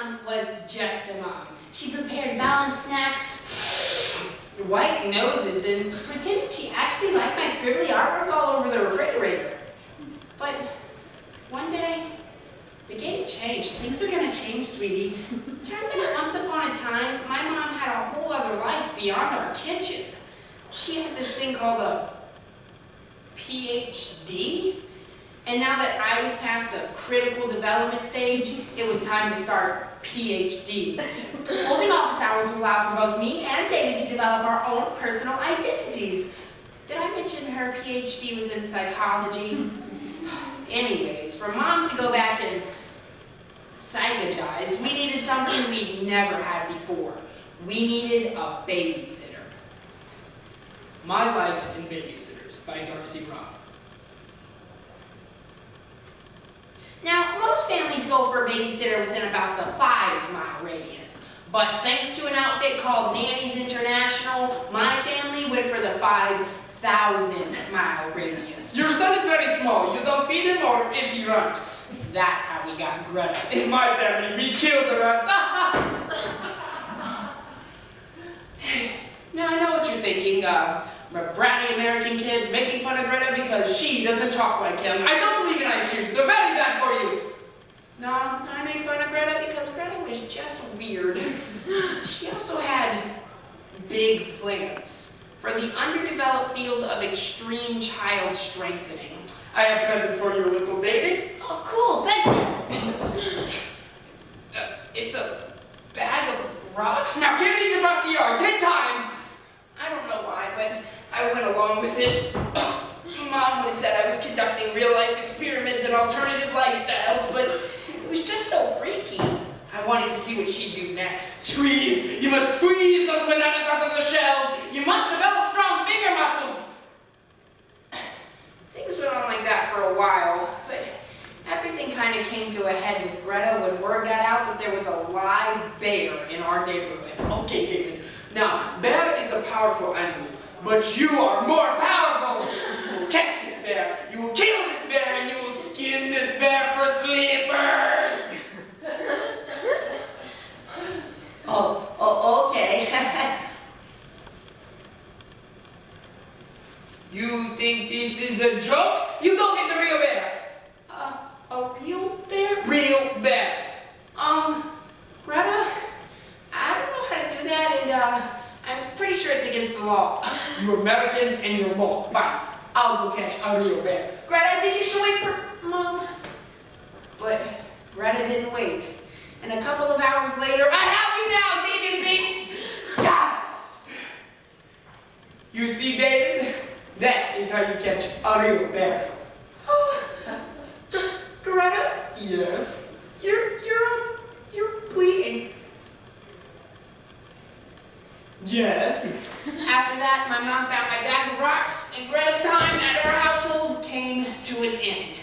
mom was just a mom. She prepared balanced snacks, white noses, and pretended she actually liked my scribbly artwork all over the refrigerator. But one day, the game changed. Things are gonna change, sweetie. Turns out once upon a time, my mom had a whole other life beyond our kitchen. She had this thing called a PhD. And now that I was past a critical development stage, it was time to start PhD. Holding office hours would allow for both me and David to develop our own personal identities. Did I mention her PhD was in psychology? Anyways, for Mom to go back and psychogize, we needed something we'd never had before. We needed a babysitter. My Life in Babysitters by Robb. Now, most families go for a babysitter within about the 5-mile radius. But thanks to an outfit called Nannies International, my family went for the 5,000-mile radius. Your son is very small. You don't feed him, or is he runt? That's how we got Greta. In my family, we kill the runts. Now, I know what you're thinking. A bratty American kid making fun of Greta because she doesn't talk like him. I don't believe in ice cubes. They're very bad for you. No, I made fun of Greta because Greta was just weird. She also had big plans for the underdeveloped field of extreme child strengthening. I have a present for you, little David. Oh, cool, thank you. It's a bag of rocks. Now carry these across the yard 10 times. I don't know why, but I went along with it. Mom would have said I was conducting real-life experiments in alternative lifestyles, but it was just so freaky. I wanted to see what she'd do next. Squeeze! You must squeeze those bananas out of the shells! You must develop strong finger muscles! Things went on like that for a while, but everything kind of came to a head with Greta when word got out that there was a live bear in our neighborhood. Okay, David. Now, bear is a powerful animal, but you are more powerful! You will catch this bear, you will kill this bear, and you will skin this bear for sleepers! Okay. You think this is a joke? You go get the real bear! A real bear? Real bear! Greta, I don't know how to do that, and I'm pretty sure it's against the law. You Americans and your law. Fine, I'll go catch a real bear. Greta, I think you should wait for Mom. But Greta didn't wait. And a couple of hours later, I have you now, David Beast! God. You see, David? That is how you catch a real bear. Oh, Greta? Yes? You're bleeding. Yes? After that, my mom found my bag of rocks, and Greta's time at our household came to an end.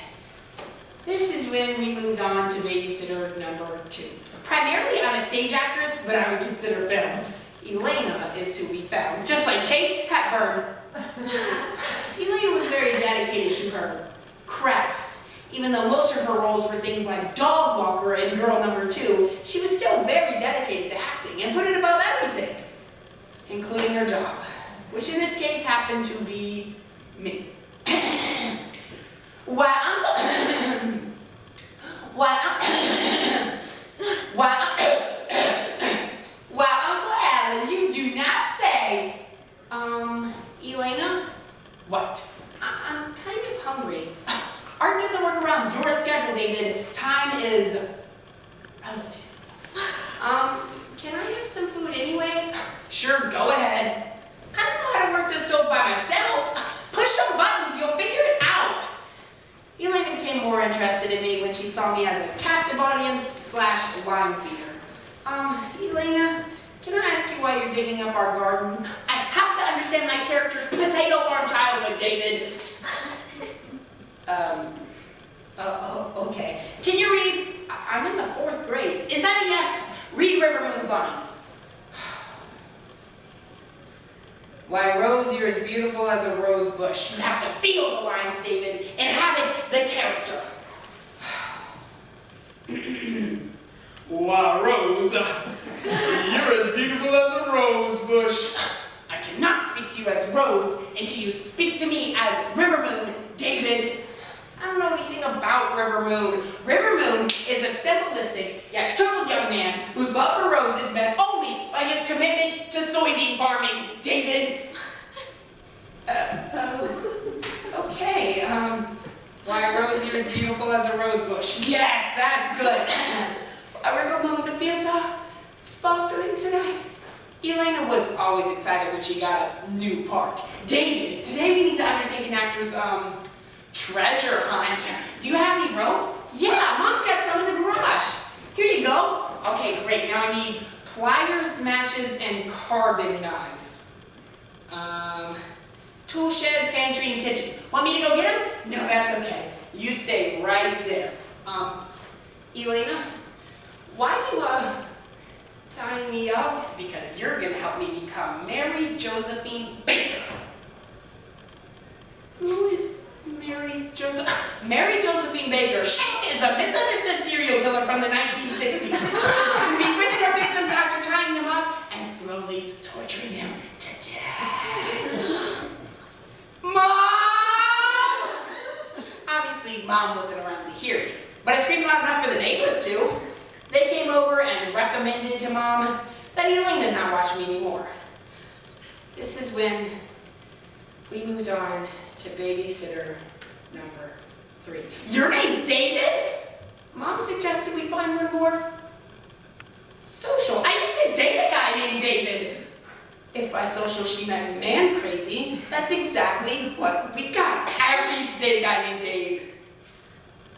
This is when we moved on to babysitter number 2. Primarily, I'm a stage actress, but I would consider film. Elena is who we found, just like Kate Hepburn. Elena was very dedicated to her craft. Even though most of her roles were things like dog walker and girl number 2, she was still very dedicated to acting and put it above everything, including her job, which in this case happened to be me. While Uncle Alan, you do not say. Elena? What? I'm kind of hungry. Art doesn't work around your schedule, David. Time is relative. Can I have some food anyway? Sure, go ahead. I don't know how to work the stove by myself. Push some buttons, you'll figure it out. Elena became more interested in me when she saw me as a captive audience / line feeder. Elena, can I ask you why you're digging up our garden? I have to understand my character's potato farm childhood, David. Okay. Can you read? I'm in the 4th grade. Is that a yes? Read Rivermoon's lines. Why, Rose, you're as beautiful as a rose bush. You have to feel the lines, David. Inhabit the character. Why, Rose, rose. You're as beautiful as a rose bush. I cannot speak to you as Rose until you speak to me as River Moon, David. I don't know anything about River Moon. River Moon is a simplistic yet troubled young man whose love for Rose is met only by his commitment to soybean farming, David. Okay, why Rose, you're as beautiful as a rose bush. Yes, that's good. River Moon, the fields are sparkling tonight. Elena was always excited when she got a new part. David, today we need to undertake an actor's, treasure hunt. Do you have any rope? Yeah, Mom's got some in the garage. Here you go. Okay, great. Now I need pliers, matches, and carving knives. Tool shed, pantry, and kitchen. Want me to go get them? No, that's okay. You stay right there. Elena, why you, tying me up? Because you're gonna help me become Mary Josephine Baker. Who is Mary Josephine Baker is a misunderstood serial killer from the 1960s. Befriended her victims after tying them up and slowly torturing them to death. Mom! Obviously, Mom wasn't around to hear me, but I screamed loud enough for the neighbors to. They came over and recommended to Mom that Elena not watch me anymore. This is when we moved on to babysitter number 3. Your name's David? Mom suggested we find one more social. I used to date a guy named David. If by social she meant man crazy, that's exactly what we got. I also used to date a guy named Dave.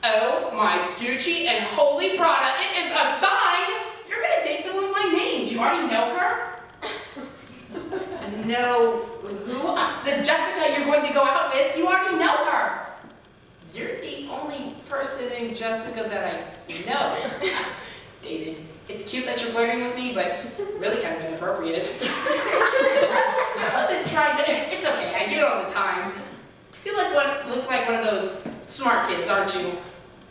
Oh my Gucci and holy Prada, it is a sign! You're gonna date someone with my name. Do you already know her? No. Who? The Jessica you're going to go out with, you already know her. You're the only person named Jessica that I know. David, it's cute that you're flirting with me, but really kind of inappropriate. I wasn't trying to, it's okay, I get it all the time. You look like one of those smart kids, aren't you?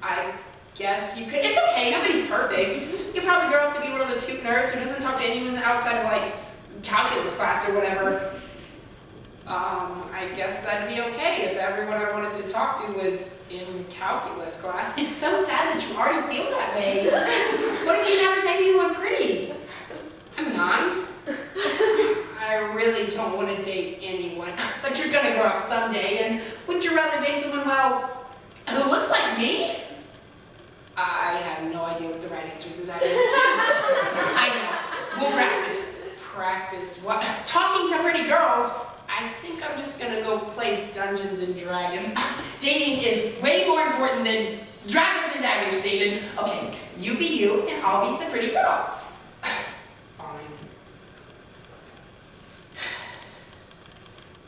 I guess you could, it's okay, nobody's perfect. You probably grow up to be one of those cute nerds who doesn't talk to anyone outside of like calculus class or whatever. I guess that'd be okay if everyone I wanted to talk to was in calculus class. It's so sad that you already feel that way. What if you never dated anyone pretty? I'm 9. I really don't want to date anyone, but you're gonna grow up someday, and wouldn't you rather date someone, well, who looks like me? I have no idea what the right answer to that is. I know. We'll practice. Practice what? Talking to pretty girls. I think I'm just gonna go play Dungeons and Dragons. Dating is way more important than Dragons and Daggers, David. Okay, you be you, and I'll be the pretty girl. Fine.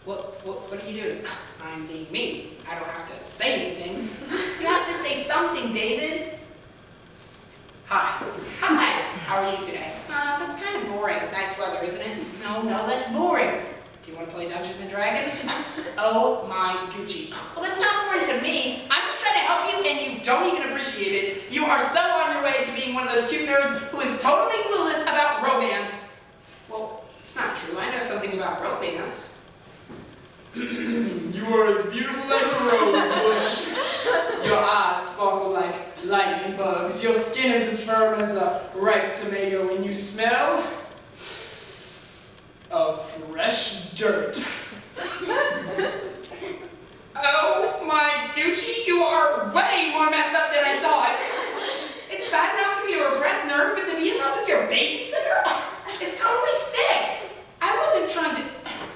What are you doing? I'm being me. I don't have to say anything. You have to say something, David. Hi. Hi. How are you today? That's kind of boring. Nice weather, isn't it? No, that's boring. Do you want to play Dungeons and Dragons? Oh my Gucci. Well, that's not boring to me. I'm just trying to help you and you don't even appreciate it. You are so on your way to being one of those cute nerds who is totally clueless about romance. Well, it's not true. I know something about romance. You are as beautiful as a rose bush. Your eyes sparkle like lightning bugs. Your skin is as firm as a ripe tomato, and you smell of fresh dirt. Oh my Gucci, you are way more messed up than I thought. It's bad enough to be a repressed nerd, but to be in love with your babysitter? It's totally sick. I wasn't trying to...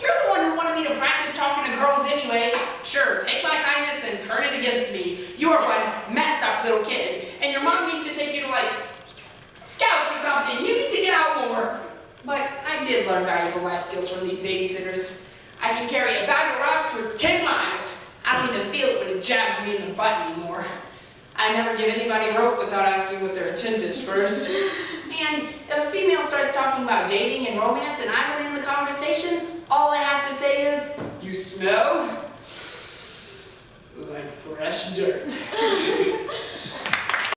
You're the one who wanted me to practice talking to girls anyway. Sure, take my kindness and turn it against me. You are one messed up little kid, and your mom needs to take you to, like, scouts or something. You need to get out more. But I did learn valuable life skills from these babysitters. I can carry a bag of rocks for 10 miles. I don't even feel it when it jabs me in the butt anymore. I never give anybody rope without asking what their intent is first. And if a female starts talking about dating and romance and I went in the conversation, all I have to say is, you smell like fresh dirt.